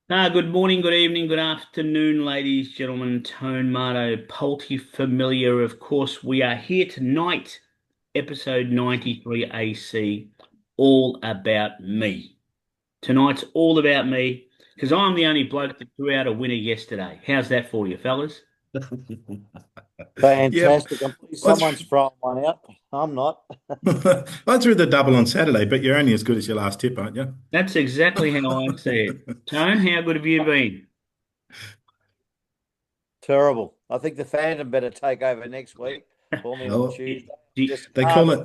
Good morning, good evening, good afternoon, ladies, gentlemen. Tone Marto, Palti familiar. Of course, we are here tonight, episode 93 AC, all about me. Tonight's all about me because I'm the only bloke that threw out a winner yesterday. How's that for you, fellas? Yep. Yep. Fantastic. I'm pleased I, someone's th- throwing one out. I'm not. I threw the double on Saturday, but you're only as good as your last tip, aren't you? That's exactly how I see it. Tone, how good have you been? Terrible. I think the Phantom better take over next week for me on Oh, Tuesday. Just they call can't.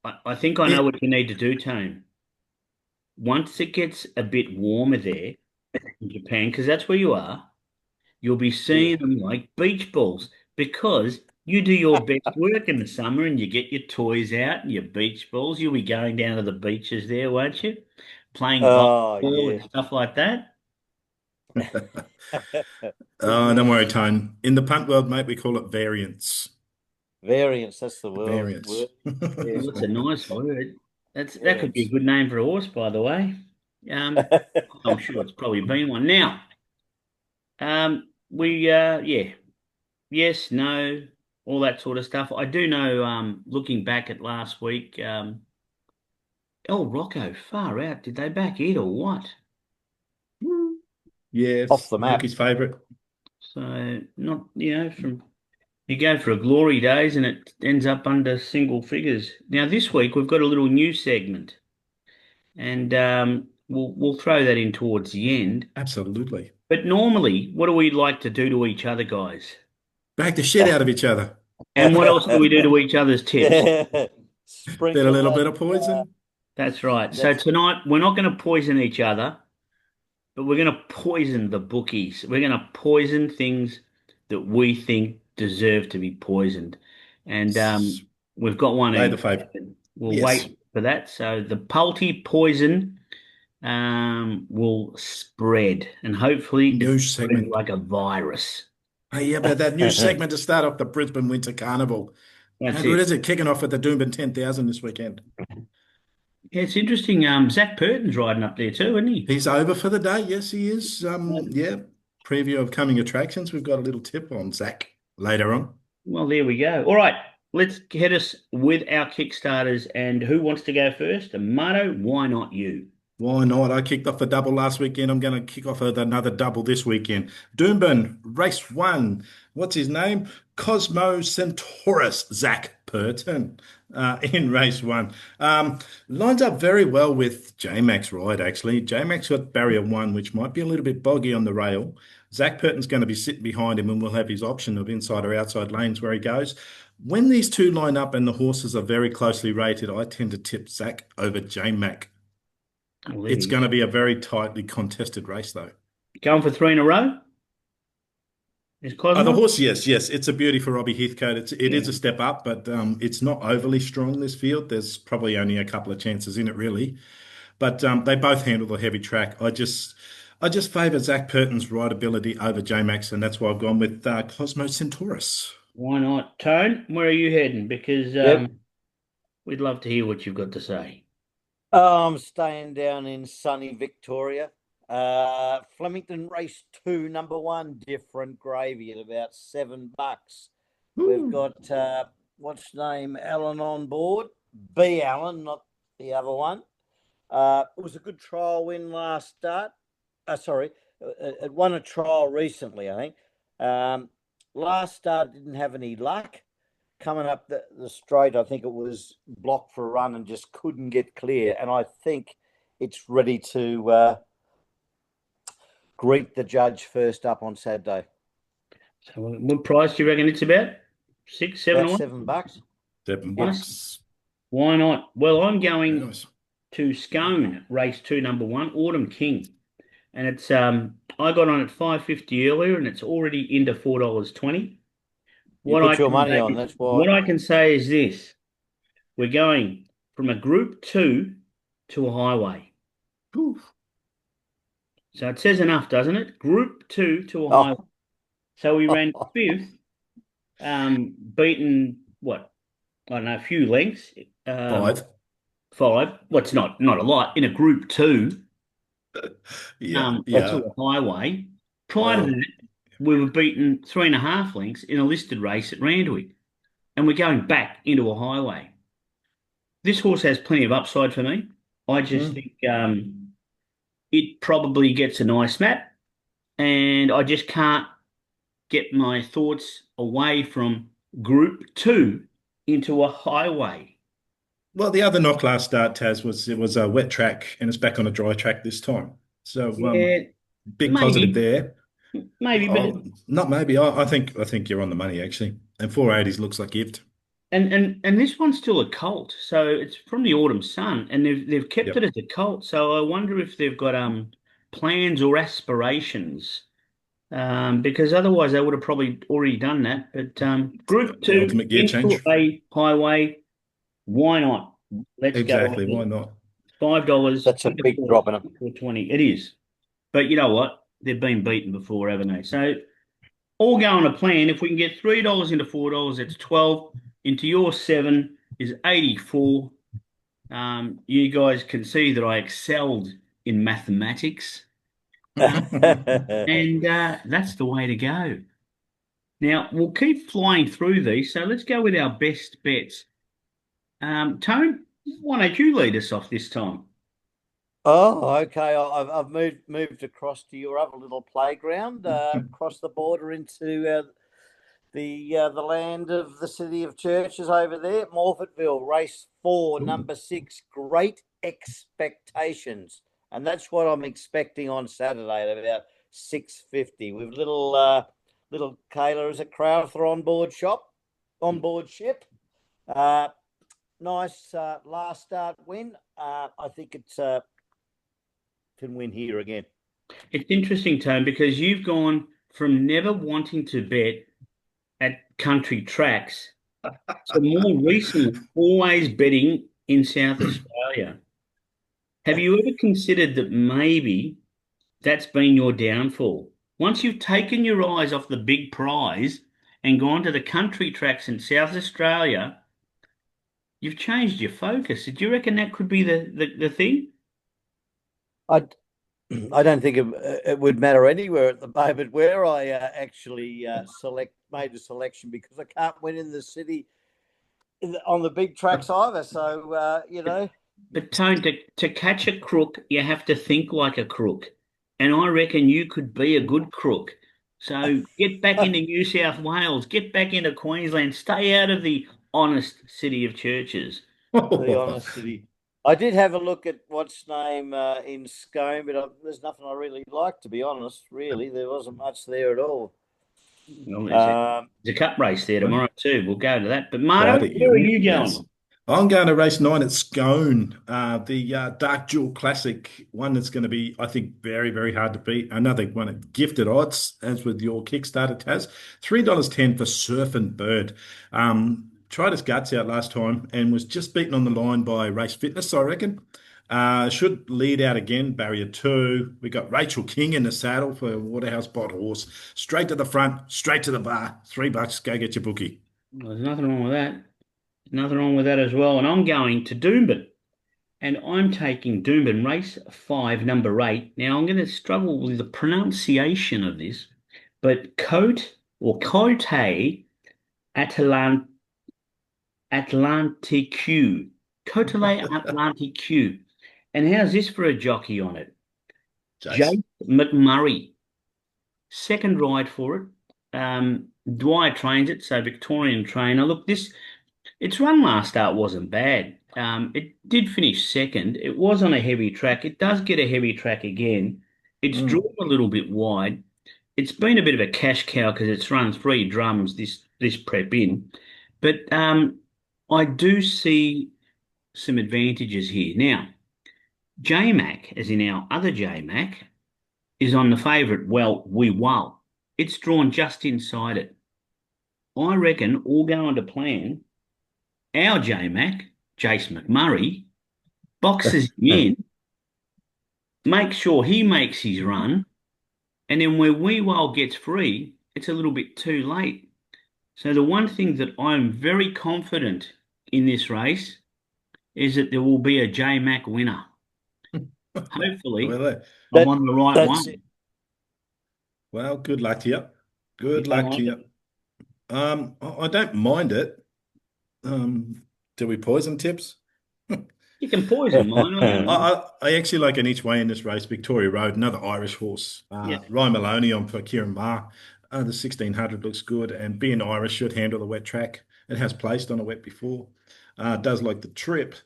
it. I think I know It, what you need to do, Tone. Once it gets a bit warmer there in Japan, because that's where you are, you'll be yeah. seeing them like beach balls because you do your best work in the summer and you get your toys out and your beach balls. You'll be going down to the beaches there, won't you? Playing Oh, volleyball yeah. and stuff like that. Good Don't worry, news. Tone. In the punt world, mate, we call it variance. Variance. That's the word. Variance. Yes. Well, that's a nice word. That could be a Variance. good name for a horse, by the way. Um, I'm sure it's probably been one. Now, yeah, yes, no, all that sort of stuff. I do know, looking back at last week, El Rocco, far out. Did they back it or what? Off Yes, the the map. bookie's favourite. So not, from you go for a glory days and it ends up under single figures. Now this week we've got a little new segment, and we'll throw that in towards the end. Absolutely. But normally, what do we like to do to each other, guys? Bag the shit out of each other. And what else do we do to each other's tips? Yeah. Bit a Sprinkle little bit that. of poison. That's right. So That's tonight we're not going to poison each other, but we're going to poison the bookies. We're going to poison things that we think deserve to be poisoned. And we've got one Play the each. favourite. We'll Yes. wait for that. So the Palti poison will spread and hopefully New it's spread segment. like a virus. Hey, yeah, about that new segment to start off the Brisbane Winter Carnival. How That's good it. is it? Kicking off at the Doomben 10,000 this weekend. Yeah, it's interesting. Zach Purton's riding up there too, isn't he? He's over for the day. Yes, he is. Um, Yeah. Preview of coming attractions. We've got a little tip on Zach later on. Well, there we go. All right, let's hit us with our Kickstarters. And who wants to go first? Amato, why not you? Why not? I kicked off a double last weekend. I'm going to kick off with another double this weekend. Doomben, race one. What's his name? Cosmo Centaurus, Zach Purton, in race one. Lines up very well with J-Max ride, actually. J-Max got barrier one, which might be a little bit boggy on the rail. Zach Purton's going to be sitting behind him and we'll have his option of inside or outside lanes where he goes. When these two line up and the horses are very closely rated, I tend to tip Zach over J-Mac. Well, there It's you going to go. be a very tightly contested race, though. Going for three in a row? Is The Cosmo? horse, yes, yes, it's a beauty for Robbie Heathcote. It is Yeah. a step up, but it's not overly strong this field. There's probably only a couple of chances in it, really. But they both handle the heavy track. I just favour Zach Purton's rideability over J Max, and that's why I've gone with Cosmo Centaurus. Why not? Tone, where are you heading? Because Yep. we'd love to hear what you've got to say. I'm staying down in sunny Victoria. Flemington race two, number one, different gravy at about $7. We've Ooh. got what's name Alan on board. B Allen, not the other one. It was a good trial win last start. Sorry, it won a trial recently, I think. Last start didn't have any luck. Coming up the straight, I think it was blocked for a run and just couldn't get clear. And I think it's ready to greet the judge first up on Saturday. So what price do you reckon it's about? Six, seven, About or $7. what? Yep. Nice. Why not? Well, I'm Very going nice. to Scone, race two, number one, Autumn King. And it's I got on at 5.50 earlier and it's already into $4.20. You What I put your can money say on, that's why. what I can say is this. We're going from a group two to a highway. Whew. So it says enough, doesn't it? Group two to a highway. Oh, So we ran fifth, beaten what? I don't know, a few lengths. Um, five. five. Well, it's not a lot in a group two. Yeah, To yeah. a highway. Prior to Well, that, we were beaten 3.5 lengths in a listed race at Randwick, and we're going back into a highway. This horse has plenty of upside for me. I just mm. think it probably gets a nice map, and I just can't get my thoughts away from Group Two into a highway. Well, the other knock last start, Taz, was it was a wet track and it's back on a dry track this time. So Yeah, big positive maybe, there. maybe, but Oh, not maybe. I think you're on the money actually. And 480s looks like gift. and this one's still a colt, so it's from the Autumn Sun, and they've kept it Yep. as a colt. So I wonder if they've got plans or aspirations, because otherwise they would have probably already done that. But Group The Two ultimate gear into change. a highway, why not? Let's go Exactly. ahead. Why not? $5 That's a into big four drop in it. for 20. It is, but you know what? They've been beaten before, haven't they? So all go on a plan. If we can get $3 into $4, that's 12. Into your seven is 84. You guys can see that I excelled in mathematics, and that's the way to go. Now we'll keep flying through these. So let's go with our best bets. Tone, why don't you lead us off this time? Oh, okay. I've moved across to your other little playground, across the border into the land of the city of churches over there, Morfettville, race 4, Ooh. number 6, Great Expectations, and that's what I'm expecting on Saturday at about 6:50 with little Kayla as a Crowther on board ship. Uh, Nice last start win. I think it's can win here again. It's interesting, Tone, because you've gone from never wanting to bet at country tracks to more recently always betting in South Australia. Have you ever considered that maybe that's been your downfall? Once you've taken your eyes off the big prize and gone to the country tracks in South Australia, you've changed your focus. Do you reckon that could be the thing? I I don't think it would matter anywhere at the moment where I actually made a selection because I can't win in the city on the big tracks either. So But Tone, to catch a crook, you have to think like a crook. And I reckon you could be a good crook. So get back into New South Wales, get back into Queensland, stay out of the honest city of churches. the honest city. I did have a look at what's name in Scone, but there's nothing I really liked, to be honest. Really, there wasn't much there at all. Well, Um, there's a cup race there tomorrow too. We'll go to that. But Marto, Private where are Hill, you yes. going? I'm going to race 9 at Scone, the Dark Jewel Classic, one that's going to be, I think, very, very hard to beat. Another one at gifted odds, as with your Kickstarter, Taz. $3.10 for Surf and Bird. Tried his guts out last time and was just beaten on the line by Race Fitness, I reckon. Should lead out again, barrier 2. We got Rachel King in the saddle for Waterhouse Bot Horse. Straight to the front, straight to the bar. $3, go get your bookie. Well, there's nothing wrong with that. Nothing wrong with that as well. And I'm going to Doomben. And I'm taking Doomben race 5, number 8. Now I'm going to struggle with the pronunciation of this, but Cote Atalant Atlantique. Cotele Atlantique. And how's this for a jockey on it? Jace. Jake McMurray. Second ride for it. Dwyer trains it, so Victorian trainer. Look, its run last start wasn't bad. It did finish second. It was on a heavy track. It does get a heavy track again. It's Mm. drawn a little bit wide. It's been a bit of a cash cow because it's run 3 drums this prep in, but I do see some advantages here. Now, JMac, as in our other JMac, is on the favourite. Well, we well. It's drawn just inside it. I reckon all going to plan. Our JMac, Jace McMurray, boxes him in, makes sure he makes his run, and then where Weewile gets free, it's a little bit too late. So the one thing that I'm very confident in this race is that there will be a JMac winner. Hopefully, Well, I'm That on the right that's it. one. well, good luck to you. You Good don't luck to like you. it? I don't mind it. Do we poison tips? You can poison mine. I don't know. I actually like an each way in this race. Victoria Road, another Irish horse. Yeah. Ryan Maloney on for Kieran Maher. The 1600 looks good, and being Irish should handle the wet track. It has placed on a wet before. Does like the trip,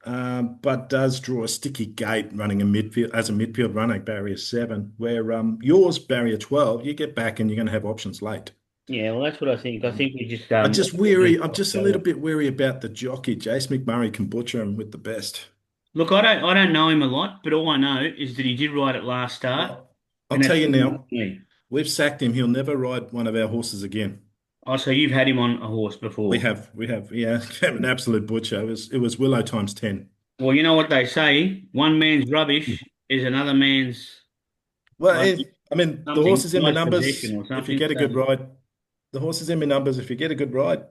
but does draw a sticky gate running a midfield as a midfield runner, barrier 7, where yours barrier 12. You get back and you're going to have options late. Yeah, well, that's what I think. I Um, think we just I'm just a little bit weary about the jockey. Jace McMurray can butcher him with the best. look. I don't know him a lot, but all I know is that he did ride it last start, Well, I'll and tell that's you good enough now, for me. we've sacked him. He'll never ride one of our horses again. Oh, so you've had him on a horse before? We have, yeah, an absolute butcher. It was Willow times 10. Well, you know what they say: one man's rubbish is another man's Well, like I mean, the something, horse is in my nice possession numbers. or If you something. get a So good ride, the horse is in my numbers. If you get a good ride,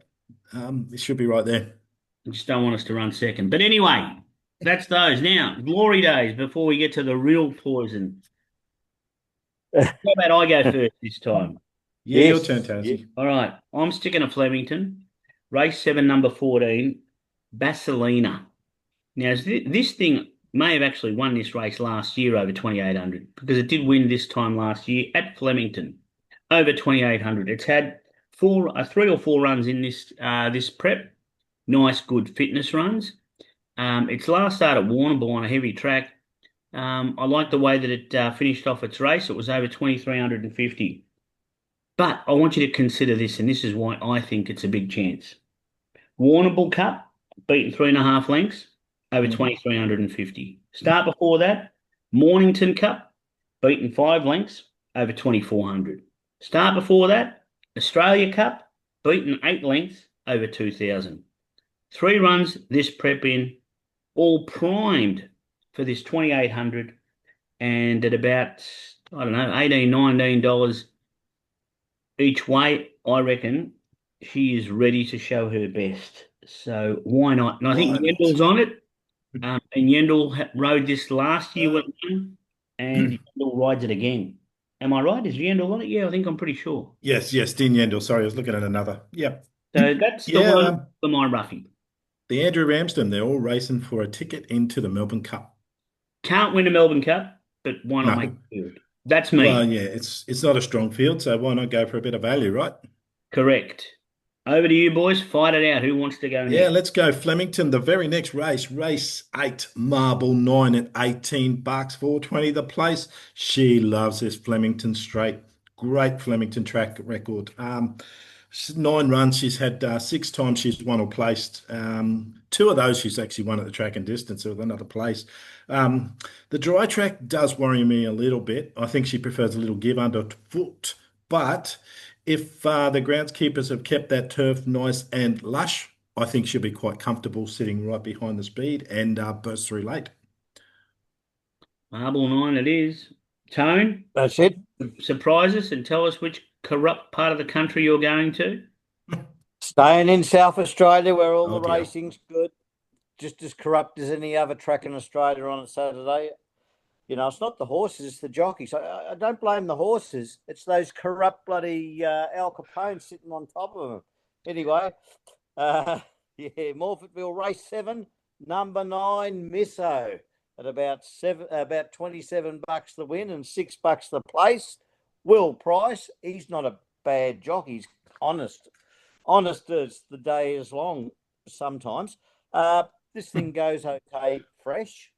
it should be right there. I just don't want us to run second. But anyway, that's those. Now, glory days before we get to the real poison. How about I go first this time? Yeah, your turn, Yes. Yeah. Tassie. All right, I'm sticking to Flemington. Race 7, number 14, Basilina. Now, this thing may have actually won this race last year over 2,800 because it did win this time last year at Flemington over 2,800. It's had three or four runs in this prep. Nice, good fitness runs. Its last start at Warrnambool on a heavy track. I like the way that it finished off its race. It was over 2,350. But I want you to consider this, and this is why I think it's a big chance. Warrnambool Cup, beaten 3.5 lengths, over Mhm. 2,350. Start before that, Mornington Cup, beaten 5 lengths, over 2,400. Start before that, Australia Cup, beaten 8 lengths, over 2,000. 3 runs this prep in, all primed for this 2,800 and at about, I don't know, 18, $19 each way, I reckon she is ready to show her best. So why not? And I think Why not? Yendel's on it. And Yendel rode this last year Uh, when it won, and Yendel rides it again. Am I right? Is Yendel on it? Yeah, I think I'm pretty sure. yes, Dean Yendel. Sorry, I was looking at another. Yep. So that's the Yeah, one for my roughie. the Andrew Ramsden, they're all racing for a ticket into the Melbourne Cup. Can't win a Melbourne Cup, but why not make No. it good? That's Well, me. yeah, it's not a strong field, so why not go for a bit of value, right? Correct. Over to you, boys. Fight it out. Who wants to go Yeah, next? let's go Flemington. The very next race, race 8, Marble 9 at $18, 420 the place. She loves this Flemington straight. Great Flemington track record. 9 runs. She's had 6 times she's won or placed. 2 of those she's actually won at the track and distance with another place. The dry track does worry me a little bit. I think she prefers a little give underfoot, but if the groundskeepers have kept that turf nice and lush, I think she'll be quite comfortable sitting right behind the speed and burst through late. Marble 9 it is. Tone, That's it. surprise us and tell us which corrupt part of the country you're going to. Staying in South Australia where all Oh the dear. racing's good, just as corrupt as any other track in Australia on a Saturday. You know, it's not the horses, it's the jockeys. I don't blame the horses. It's those corrupt bloody Al Capone sitting on top of them. Anyway, uh, yeah, Morfettville race 7, number 9, Misso at about $27 the win and $6 the place. Will Price, he's not a bad jockey. He's honest, honest as the day is long. Sometimes, this thing goes okay fresh.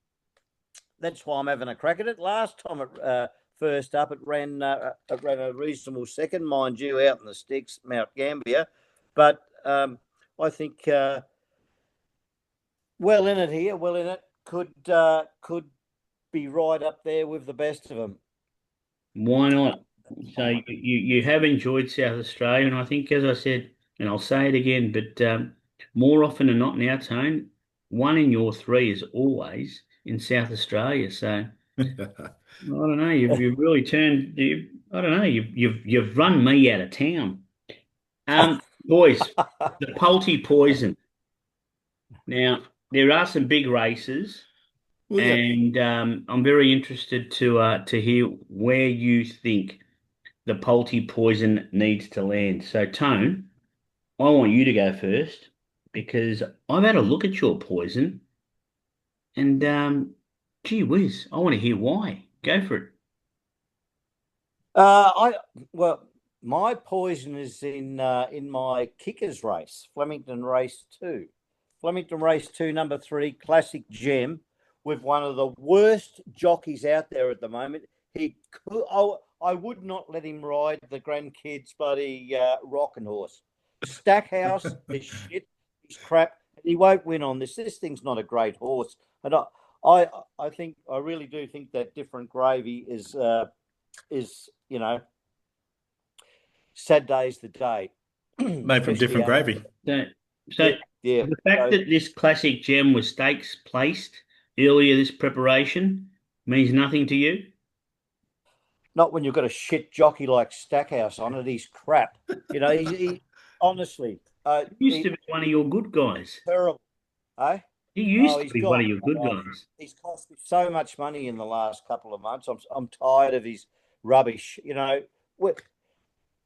That's why I'm having a crack at it. Last time it first up, it ran a reasonable second, mind you, out in the sticks, Mount Gambier. But I think well in it here, well in it, could be right up there with the best of them. Why not? So you have enjoyed South Australia, and I think, as I said, and I'll say it again, but more often than not now, Tone, one in your three is always in South Australia. So I don't know. You've really turned. I don't know. You've run me out of town. Boys, the PALTI poison. Now there are some big races. Well, yeah. and I'm very interested to hear where you think the Polti poison needs to land. So, Tone, I want you to go first because I've had a look at your poison, and gee whiz, I want to hear why. Go for it. I well, my poison is in my kickers race, Flemington Race 2. Flemington Race 2, number 3, classic gem, with one of the worst jockeys out there at the moment. He could, I would not let him ride the grandkids' bloody rocking horse. Stackhouse is shit. He's crap. And he won't win on this. This thing's not a great horse. And I think I really do think that Different Gravy is sad day's the day, Made from especially different out. gravy. So, so Yeah, yeah. the fact So that this classic gem was stakes placed earlier this preparation means nothing to you. not when you've got a shit jockey like Stackhouse on it. He's crap. He honestly, He used to be one of your good guys. terrible. Eh? He Oh, used to he's be one gone. of your good Oh, guys. he's cost me so much money in the last couple of months. I'm tired of his rubbish.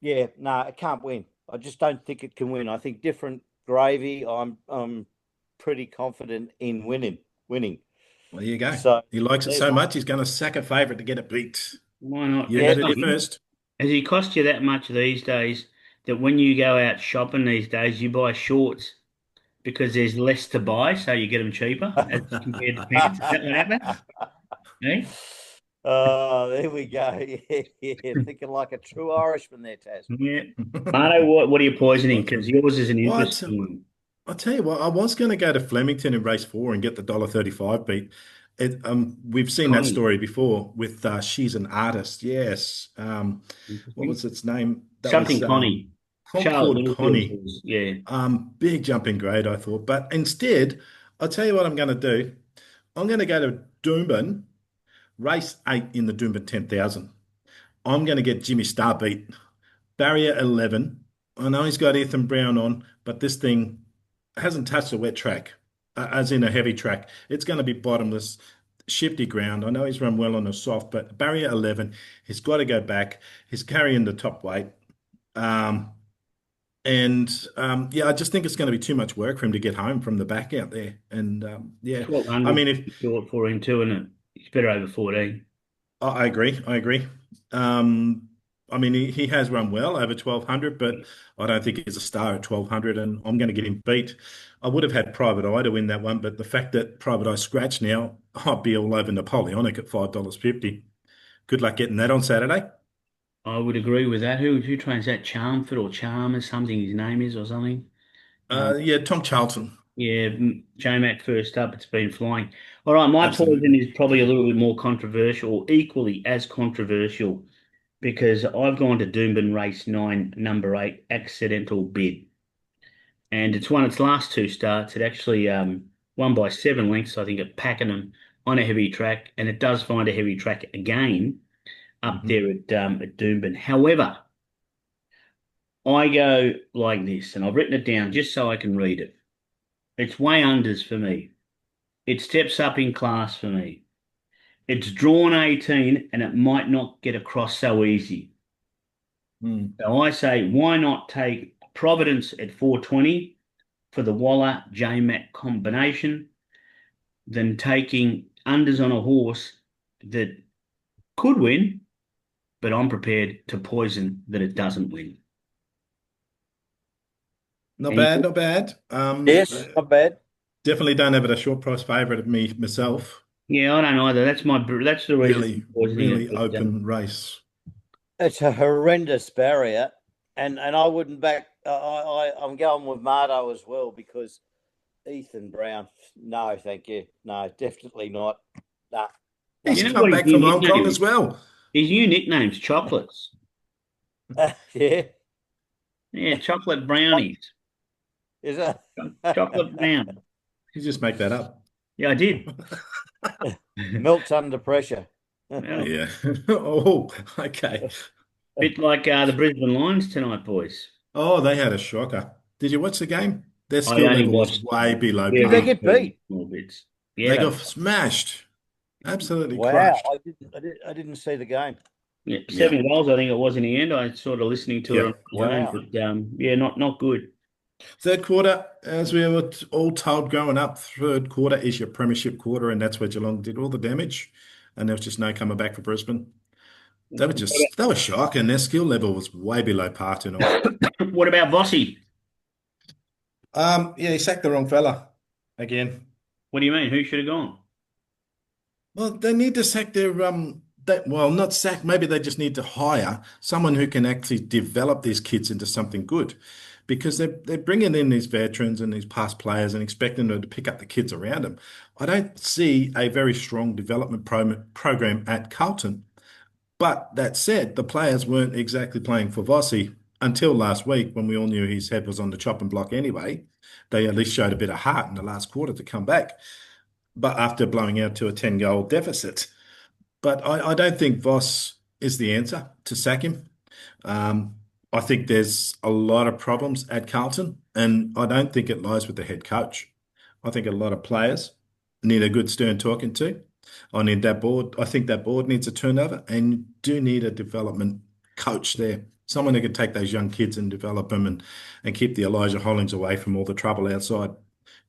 Yeah, no, it can't win. I just don't think it can win. I think Different Gravy. I'm pretty confident in winning. Well, there you go. So He likes it there's so one. much, he's going to sack a favourite to get it beat. Why not? You Yeah, heard it here look, first. Has he cost you that much these days that when you go out shopping these days, you buy shorts because there's less to buy, so you get them cheaper as compared to pants? Is that what happened? Eh? oh, there we go. Yeah, yeah. Thinking like a true Irishman there, Taz. Yeah. Marto, what are you poisoning? What? Because yours is an What? interesting one. I'll tell you what, I was going to go to Flemington in race 4 and get the $1.35 beat. We've seen that Connie. story before with She's an Artist. Yes. What Interesting. was its name? That was Something Connie. Charlotte Concord Littlefield's Connie. horse. Yeah. Big jumping grade, I thought. But instead, I'll tell you what I'm going to do. I'm going to go to Doomben, race 8 in the Doomben 10,000. I'm going to get Jimmy Starbeat, barrier 11. I know he's got Ethan Brown on, but this thing hasn't touched a wet track, as in a heavy track. It's going to be bottomless, shifty ground. I know he's run well on the soft, but barrier 11, he's got to go back. He's carrying the top weight. Um, yeah, I just think it's going to be too much work for him to get home from the back out there. And yeah, I 1200 mean, if short for him too, isn't it? He's better over 14. I agree. I agree. Um, I mean, he has run well over 1200, but I don't think he's a star at 1200, and I'm going to get him beat. I would have had Private Eye to win that one, but the fact that Private Eye scratched now, I'd be all over Napoleonic at $5.50. Good luck getting that on Saturday. I would agree with that. Who trains that? Charmford or Charmer, something his name is or something. Yeah, Tom Charlton. Yeah, J-Mac first up. It's been flying. All right, my poison Absolutely. is probably a little bit more controversial, or equally as controversial, because I've gone to Doomben Race 9, number 8, Accidental Bid. And it's won its last two starts. It actually won by 7 lengths, I think, at Pakenham on a heavy track, and it does find a heavy track again up Hmm. there at Doomben. However, I go like this, and I've written it down just so I can read it. It's way unders for me. It steps up in class for me. It's drawn 18 and it might not get across so easy. Hmm. So I say, why not take Providence at 420 for the Waller J-Mac combination than taking unders on a horse that could win, but I'm prepared to poison that it doesn't win. Not Any bad, not bad. Yes, not bad. Definitely don't have it a short price favourite of me myself. Yeah, I don't either. That's the reason Really, I'm poisoning it. really open race. It's a horrendous barrier, and I wouldn't back. I'm going with Marto as well because Ethan Brown. No, thank you. No, definitely not. Nah, He's You know come what his back new from Hong nickname Kong is? as well. His new nickname's Chocolates. yeah. Yeah, chocolate brownies. Is it? Chocolate brown. You just make that up. Yeah, I did. Milk's under pressure. Well, Yeah. Oh, okay. bit like the Brisbane Lions tonight, boys. Oh, they had a shocker. Did you watch the game? Their I skill only level was watched way below Did they very par. get beat? small bits. Yeah, They got smashed. Absolutely Wow, crushed. I didn't see the game. Yeah, Yeah, 7 goals, I think it was in the end. I sort of listening to it yeah. on my own, Wow. but yeah, not good. Third quarter, as we were all told growing up, third quarter is your premiership quarter, and that's where Geelong did all the damage. And there was just no coming back for Brisbane. They were shocking. Their skill level was way below par tonight. What about Vossi? Yeah, he sacked the wrong fella again. What do you mean? Who should have gone? Well, they need to sack their well, not sack, maybe they just need to hire someone who can actually develop these kids into something good. Because they're bringing in these veterans and these past players and expecting them to pick up the kids around them. I don't see a very strong development program at Carlton. But that said, the players weren't exactly playing for Vossi until last week when we all knew his head was on the chopping block anyway. They at least showed a bit of heart in the last quarter to come back, but after blowing out to a 10-goal deficit. But I don't think Voss is the answer to sack him. Um, I think there's a lot of problems at Carlton, and I don't think it lies with the head coach. I think a lot of players need a good stern talking to. I need that board. I think that board needs a turnover, and you do need a development coach there. Someone who can take those young kids and develop them and keep the Elijah Hollings away from all the trouble outside.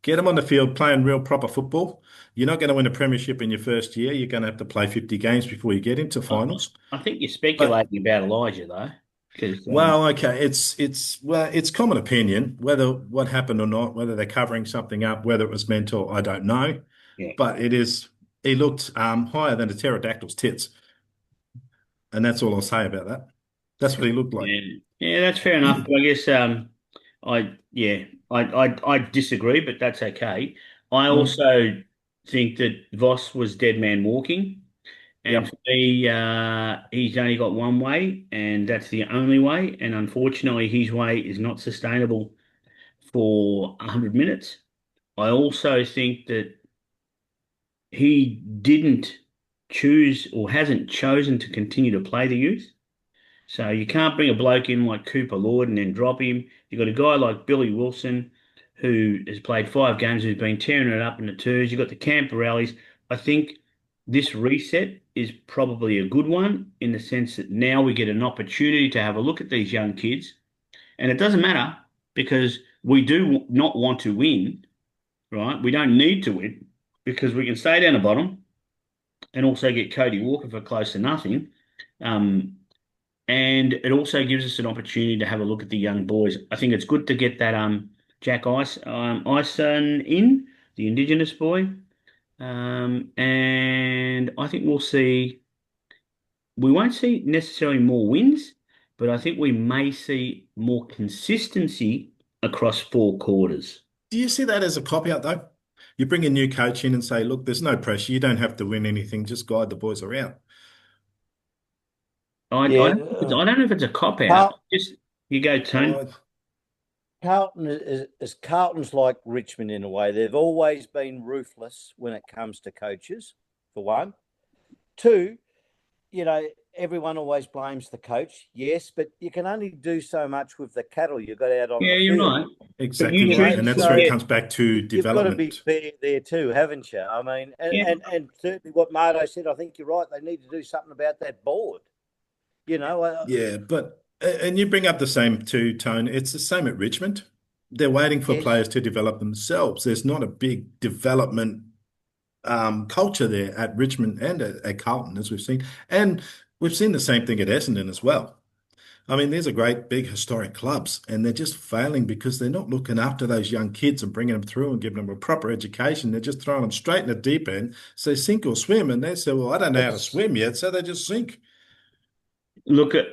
Get them on the field playing real proper football. You're not going to win a premiership in your first year. You're going to have to play 50 games before you get into I, finals. I think you're But speculating about Elijah though, because well, okay, it's common opinion whether what happened or not, whether they're covering something up, whether it was mental, I don't know. yeah, But it is he looked higher than a pterodactyl's tits, and that's all I'll say about that. That's what he looked like. yeah, that's fair enough. But I guess I yeah, I disagree, but that's okay. I Mm, also think that Voss was dead man walking. And yep. for me, he's only got one way, and that's the only way. And unfortunately, his way is not sustainable for 100 minutes. I also think that he didn't choose or hasn't chosen to continue to play the youth. So you can't bring a bloke in like Cooper Lord and then drop him. You've got a guy like Billy Wilson who has played 5 games, who's been tearing it up in the twos. You've got the Camporellis. I think this reset is probably a good one in the sense that now we get an opportunity to have a look at these young kids. And it doesn't matter because we do not want to win, right? We don't need to win because we can stay down the bottom and also get Cody Walker for close to nothing. Um, and it also gives us an opportunity to have a look at the young boys. I think it's good to get that Jack Ison in, the Indigenous boy. And I think we won't see necessarily more wins, but I think we may see more consistency across 4 quarters. Do you see that as a cop out though? You bring a new coach in and say, look, there's no pressure. You don't have to win anything. Just guide the boys around. Yeah, I don't know if it's a cop out. Carl, Just you go, Tone. Carlton is Carlton's like Richmond in a way. They've always been ruthless when it comes to coaches, for one. Two, everyone always blames the coach, yes, but you can only do so much with the cattle you got out on Yeah, the you're field. right. But Exactly you right. choose And that's to where it So forget. comes back to you've got to be development. fair there too, haven't you? I mean, Yeah, and certainly what Mardo said, I think you're right. They need to do something about that board. Yeah, but and you bring up the same too, Tone. It's the same at Richmond. They're waiting for yes, players to develop themselves. There's not a big development culture there at Richmond and at Carlton, as we've seen. And we've seen the same thing at Essendon as well. I mean, these are great big historic clubs, and they're just failing because they're not looking after those young kids and bringing them through and giving them a proper education. They're just throwing them straight in the deep end, say sink or swim, and they say, "Well, I don't know how to it's swim yet," so they just sink. look at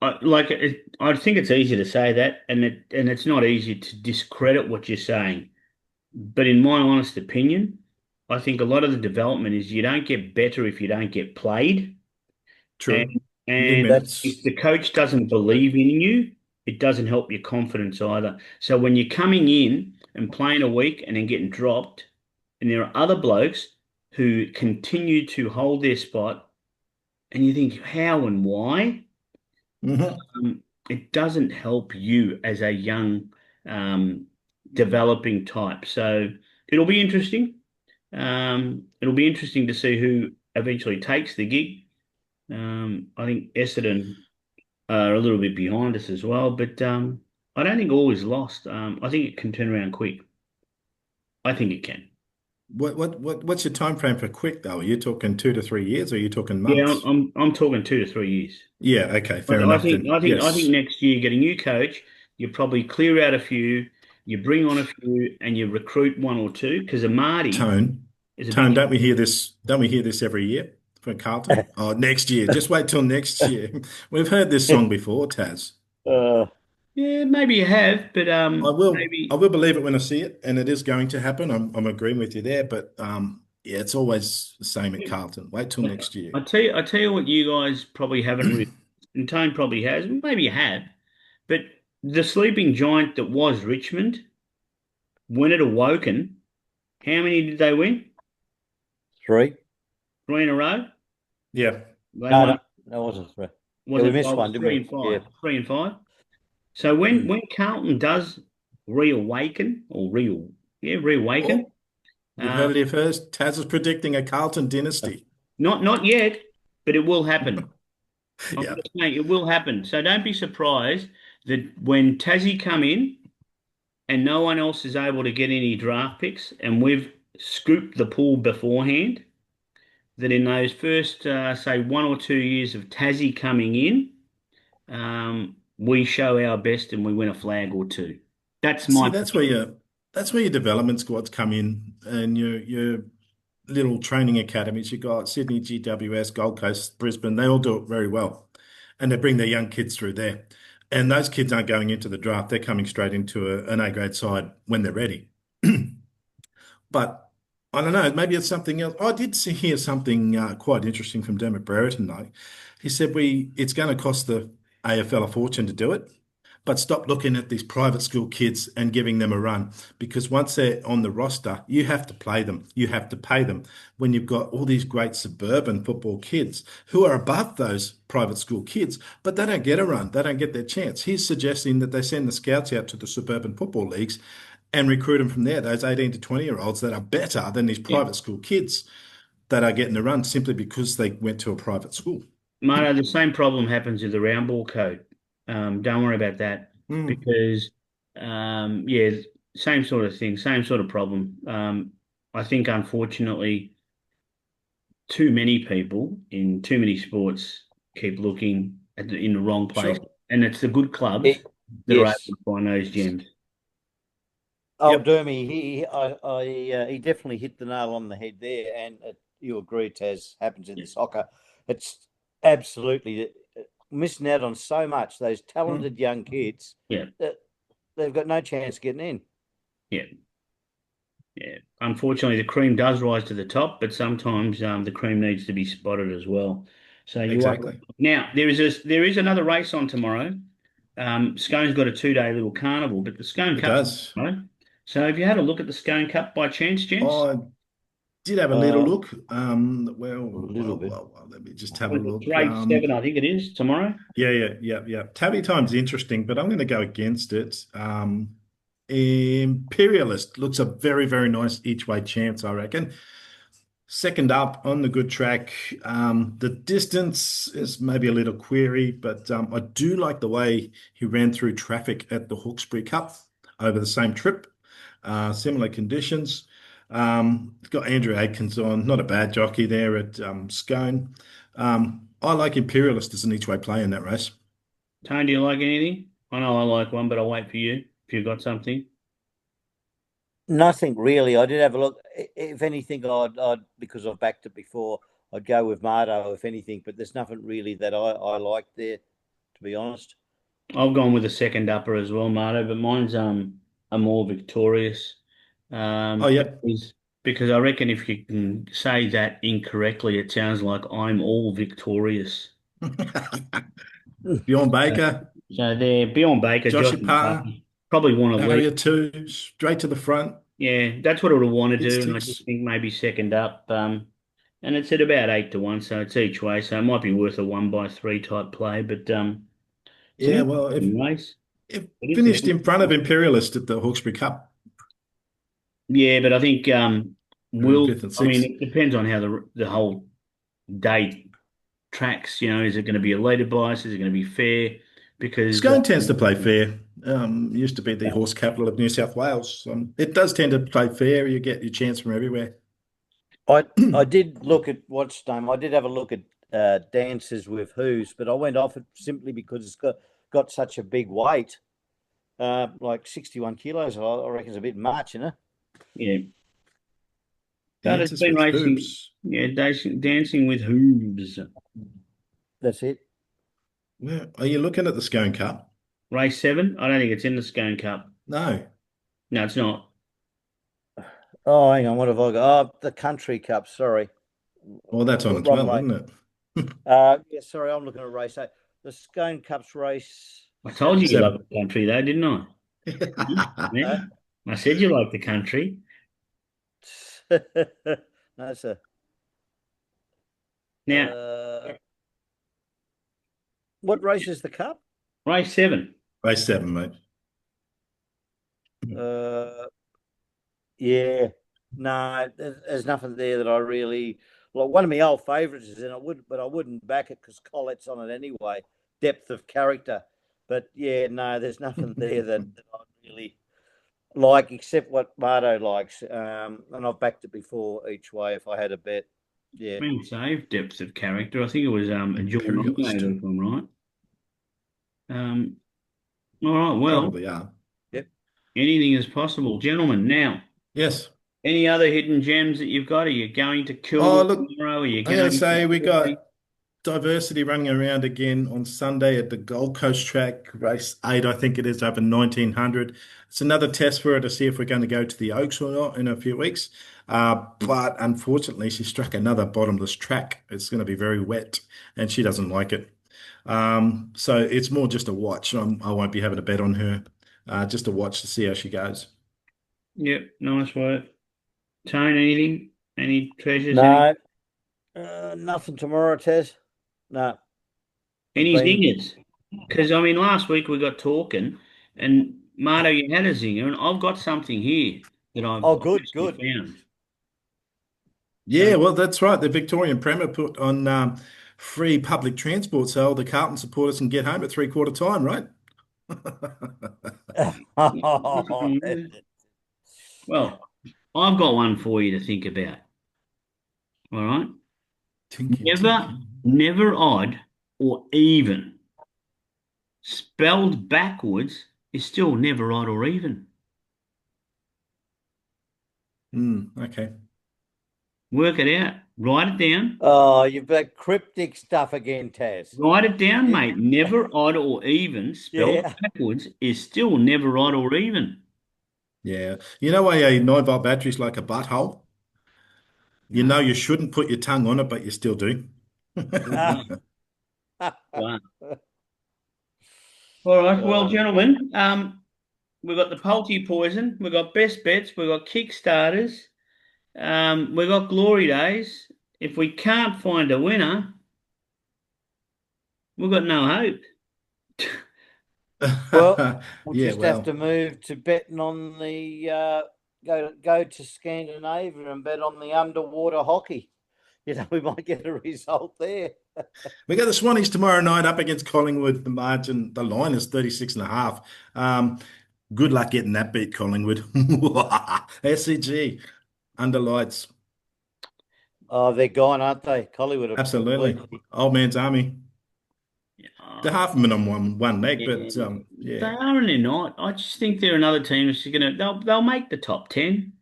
I think it's easy to say that, and it's not easy to discredit what you're saying. But in my honest opinion, I think a lot of the development is you don't get better if you don't get played. And True. Need and minutes. if the coach doesn't believe in you, it doesn't help your confidence either. So when you're coming in and playing a week and then getting dropped, and there are other blokes who continue to hold their spot, and you think how and why, Hmm. it doesn't help you as a young um, developing type. So it'll be interesting. It'll be interesting to see who eventually takes the gig. I think Essendon are a little bit behind us as well, but I don't think all is lost. I think it can turn around quick. I think it can. What's your time frame for quick though? Are you talking 2 to 3 years or are you talking Yeah, months? I'm talking 2 to 3 years. Yeah, okay, I, fair I enough think then. I think I think Yes. next year you get a new coach. You probably clear out a few, you bring on a few, and you recruit one or two because Amadi Tone. is a Tone, big. don't we hear this? Don't we hear this every year for Carlton? Oh, next year. Just wait till next year. We've heard this song before, Taz. uh, Yeah, maybe you have, but I maybe. will believe it when I see it, and it is going to happen. I'm agreeing with you there, but yeah, it's always the same at Carlton. Wait till next year. I tell you what, you guys probably haven't really, and Tone probably has. Maybe you have, but the sleeping giant that was Richmond, when it awoken, how many did they win? three. Three in a row. Yeah. They No, won. no, that wasn't three. Was Yeah, we it? missed Well, it one, was didn't three we? and Yeah. five. 3 and 5. So when Carlton does reawaken or reawaken, Oh, you've uh, heard it here first. Taz is predicting a Carlton dynasty. not yet, but it will happen. I'm Yeah. just saying it will happen. So don't be surprised that when Tassie come in and no one else is able to get any draft picks, and we've scooped the pool beforehand, that in those first say 1 or 2 years of Tassie coming in, we show our best and we win a flag or two. That's See, my that's where your development squads come in, and your little training academies. You got Sydney, GWS, Gold Coast, Brisbane. They all do it very well, and they bring their young kids through there. And those kids aren't going into the draft; they're coming straight into an A grade side when they're ready. But I don't know. Maybe it's something else. I did see hear something quite interesting from Dermot Brereton, though. He said it's going to cost the AFL a fortune to do it, but stop looking at these private school kids and giving them a run because once they're on the roster, you have to play them. You have to pay them. When you've got all these great suburban football kids who are above those private school kids, but they don't get a run, they don't get their chance. He's suggesting that they send the scouts out to the suburban football leagues and recruit them from there, those 18 to 20-year-olds that are better than these yeah. private school kids that are getting the run simply because they went to a private school. Mate, the same problem happens with the round ball code. Don't worry about that Mm, because, yeah, same sort of thing, same sort of problem. I think, unfortunately, too many people in too many sports keep looking in the wrong place, sure. and it's the good clubs It, that are able yes. to find those gems. Oh, Yep. Dermy, he definitely hit the nail on the head there, and you agree, Taz, happens in Yeah. soccer. It's absolutely missing out on so much. Those Mm. talented young kids, Yeah, uh, they've got no chance getting in. yeah, yeah. Unfortunately, the cream does rise to the top, but sometimes the cream needs to be spotted as well. So you are Exactly. now there is another race on tomorrow. Scone's got a 2-day little carnival, but the Scone It Cup's on does. tomorrow. So have you had a look at the Scone Cup by chance, gents? I did have a little Uh, look. a little bit. Let me just have a It's look. grade 7, I think it is, tomorrow. Yeah. Tally time's interesting, but I'm going to go against it. Imperialist looks a very, very nice each way chance, I reckon. Second up on the good track. The distance is maybe a little query, but I do like the way he ran through traffic at the Hawkesbury Cup over the same trip. Similar conditions. Got Andrew Adkins on, not a bad jockey there at Scone. I like Imperialist as an each way play in that race. Tone, do you like anything? I know I like one, but I'll wait for you if you've got something. Nothing really. I did have a look. If anything, I'd because I've backed it before, I'd go with Mardo if anything. But there's nothing really that I like there, to be honest. I've gone with a second upper as well, Marto, but mine's a more victorious. Oh, yep. Because because I reckon if you can say that incorrectly, it sounds like I'm all victorious. Bjorn Uh, Baker, So they're Beyond Baker, Josh Joshy Parr, McCarthy probably want to lead. Barrier 2, straight to the front. Yeah, that's what I would want to It do, and I just sticks. think maybe second up. And it's at about 8 to 1, so it's each way, so it might be worth a 1 by 3 type play, but it's an Yeah, well, if interesting race. if It is an finished in front of interesting. Imperialist at the Hawkesbury Cup. Yeah, but I think Will, fifth and I mean, sixth. it depends on how the whole day tracks. Is it going to be a leader bias? Is it going to be fair? Because Scone tends to play fair. Used to be the horse capital of New South Wales. It does tend to play fair. You get your chance from everywhere. I did look at what's name. I did have a look at dances with who's, but I went off it simply because it's got such a big weight, like 61 kilos. I reckon it's a bit much, you know. yeah, but it's Dances been with racing. hoops. Yeah, dancing with hooves. That's it. Where are you looking at the Scone Cup? Race 7. I don't think it's in the Scone Cup. No. No, it's not. Oh, hang on. What have I got? Oh, the Country Cup. Sorry, Well, that's on as wrong well, race. isn't it? Yeah, sorry. I'm looking at race 8. The Scone Cup's race I told you 7, you isn't love it? Seven. the country, though, didn't I? Uh, Man, I said you like the country. That's a Now, uh, what race is the cup? race 7. Race 7, mate. Uh, yeah, no, there's nothing there that I really like. One of my old favourites is in. But I wouldn't back it because Collette's on it anyway. Depth of character, but yeah, no, there's nothing there that I really like except what Mardo likes. And I've backed it before each way if I had a bet. Yeah. Been saved depth of character. I think it was a dual Imperialist. nominator, if I'm right. Um, all right, well, Probably are. Yep. anything is possible. Gentlemen, now, Yes. any other hidden gems that you've got? Are you going to Oh, Kilwood look, tomorrow? Are you I'm going to going to say we Saturday? got diversity running around again on Sunday at the Gold Coast track, race 8, I think it is, over 1900. It's another test for her to see if we're going to go to the Oaks or not in a few weeks. But unfortunately, she struck another bottomless track. It's going to be very wet, and she doesn't like it. So it's more just a watch. I won't be having a bet on her, just a watch to see how she goes. Yep, nice work. Tone, anything? Any treasures? No, nothing tomorrow, Tez. No, I've Any been. zingers? Because I mean, last week we got talking, and Marto, you had a zinger, and I've got something here that Oh, I've good, actually good. found. So Yeah, well, that's right. The Victorian Premier put on free public transport so all the Carlton supporters can get home at three-quarter time, right? well, I've got one for you to think about. All right, Tinky, never, tinky. never odd or even. Spelled backwards is still never odd or even. Okay. Work it out. Write it down. Oh, you've got cryptic stuff again, Taz. Write it down, You- mate. Never odd or even, spelled Yeah. backwards, is still never odd or even. Yeah. You know why a 9-volt battery is like a butthole? You No. know you shouldn't put your tongue on it, but you still do. Good one. Good one. All right. Well, Uh, gentlemen, we've got the Palti poison, we've got best bets, we've got Kickstarters, we've got glory days. If we can't find a winner, we've got no hope. well, we'll Yeah, just have well, to move to betting on the go to Scandinavia and bet on the underwater hockey. We might get a result there. we got the Swannies tomorrow night up against Collingwood. The line is 36 and a half. Good luck getting that beat, Collingwood. SCG, under lights. Oh, they're gone, aren't they? Hollywood have Absolutely. completely. Old man's army. They're Oh, half a minute on one leg, yeah, but they yeah. are and they're not. I just think they're another team that's gonna they'll make the top 10.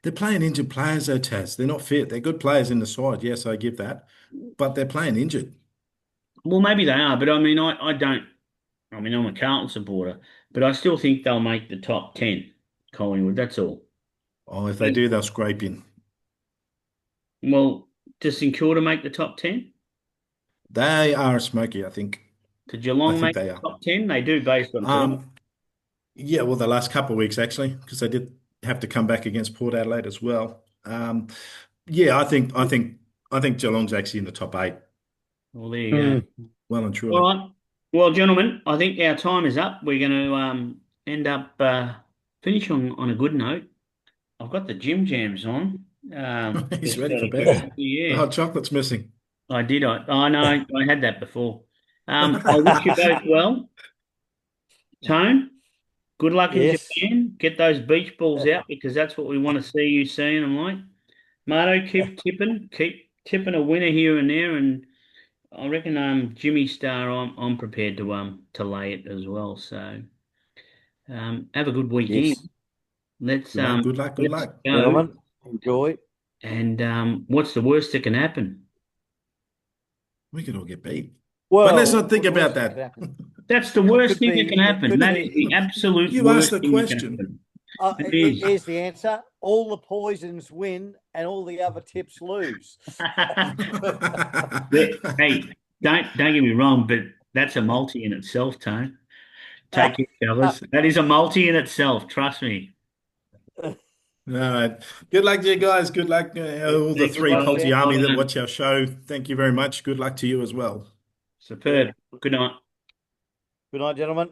They're playing injured players though, Taz. They're not fit. They're good players in the side. Yes, I give that. But they're playing injured. Well, maybe they are, but I mean, I don't. I mean, I'm a Carlton supporter, but I still think they'll make the top 10. Collingwood, that's all. Oh, if they do, they'll scrape in. Well, does St Kilda make the top 10? They are a smoky, I think. Did I Geelong think make they the are. top 10? They do based on tonight. Um, yeah, well, the last couple of weeks actually, because they did have to come back against Port Adelaide as well. Yeah, I think Geelong's actually in the top 8. Well, there you Hmm. go. Well and All truly. right. Well, gentlemen, I think our time is up. We're going to end up finish on a good note. I've got the Jim Jams on. He's Just ready out for of bed. curiosity, The yeah. hot chocolate's missing. I did. I know. I had that before. I wish you both well. Tone, good luck in Yes. Japan. Get those beach balls out because that's what we want to see you seeing them like. Marto, keep tipping a winner here and there, and I reckon Jimmy Star, I'm prepared to lay it as well. So have a good weekend. Yes. Let's Good luck, good luck, good let's luck. go. Gentlemen, enjoy. And what's the worst that can happen? We could all get beat. But let's Well, not think what about worse that could that. happen? That's the worst Could thing that can be, it happen. could That is the be. absolute You asked worst the thing that can question. happen. It is. Here's the answer: all the poisons win, and all the other tips lose. Hey, don't get me wrong, but that's a multi in itself, Tone. Take it, fellas. That is a multi in itself. Trust me. All right. Good luck to you guys. Good luck, all the Thanks, Good three luck, guys. Palti gents. Well Army that done. watch our show. Thank you very much. Good luck to you as well. Yeah. Superb. Good night. Good night, gentlemen.